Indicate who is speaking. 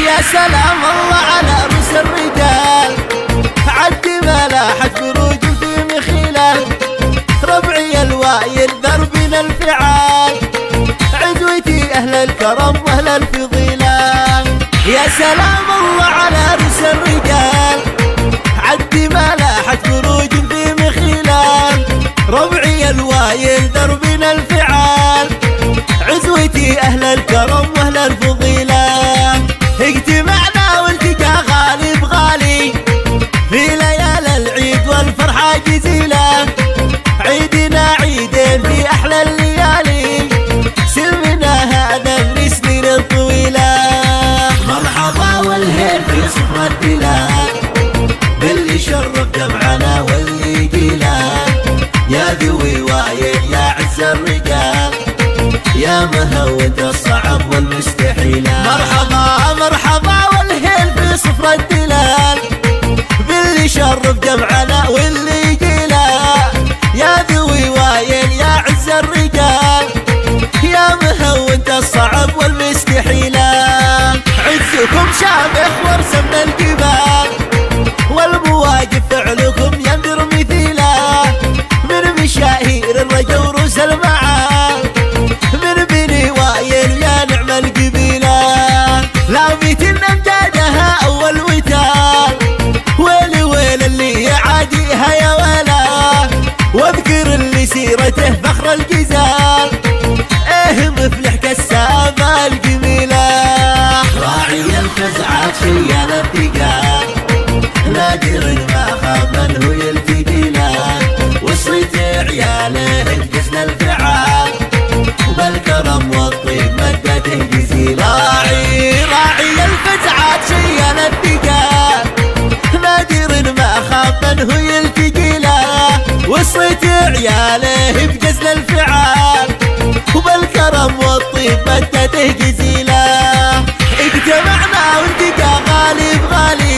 Speaker 1: يا سلام الله على رؤوس الرجال، عد ملاحة فروج في مخيلة، ربعي الوايل دربنا الفعال، عزوتي أهل الكرم وأهل الفضيلة. يا سلام الله على رؤوس الرجال، عد ملاحة فروج في مخيلة، ربعي الوايل دربنا الفعال، عزوتي أهل الكرم وأهل الفضيلة. اجتمعنا والتقى غالي بغالي في ليالي العيد والفرحة جزيلة، عيدنا عيدين في أحلى الليالي، سلمنا هذا من السنين الطويلة. مرحبا والهيل في صفر البلاد، باللي شرف جمعنا واللي جينا، يا ذوي وايد يا عز الرجال، يا مهود الصعب والمستحيلة. مرحبا مرحبا والهيل في صفر الدلال، باللي شرف جمعنا واللي جينا، يا ذوي وايل يا عز الرجال، يا مهود الصعب والمستحيلة. عزكم شامخ ورسمنا الجبال، والمواقف فعلكم ينذر مثيلا، من مشاهير الرجا وروس المعال، من بني وايل يا نعم القبيلة، لاميت النمجادها أول وتال، ويلي ويل اللي يعاديها يا ولا، واذكر اللي سيرته فخر الجزال، ايه مفلح كالسامة الجميلة. راعي الفزعات شيال الثقال، نادر ما خاب من هو يلتقي له، وصيت عياله الجسن الفعال، بالكرم والطيب مدته جزيلة. راعي الفزعات شيال الثقال، نادر ما خاب من هو يلتقي له، وصيت عياله بجسن الفعال، وبالكرم والطيب مدته جزيلة. اجتمعنا والتقى غالي بغالي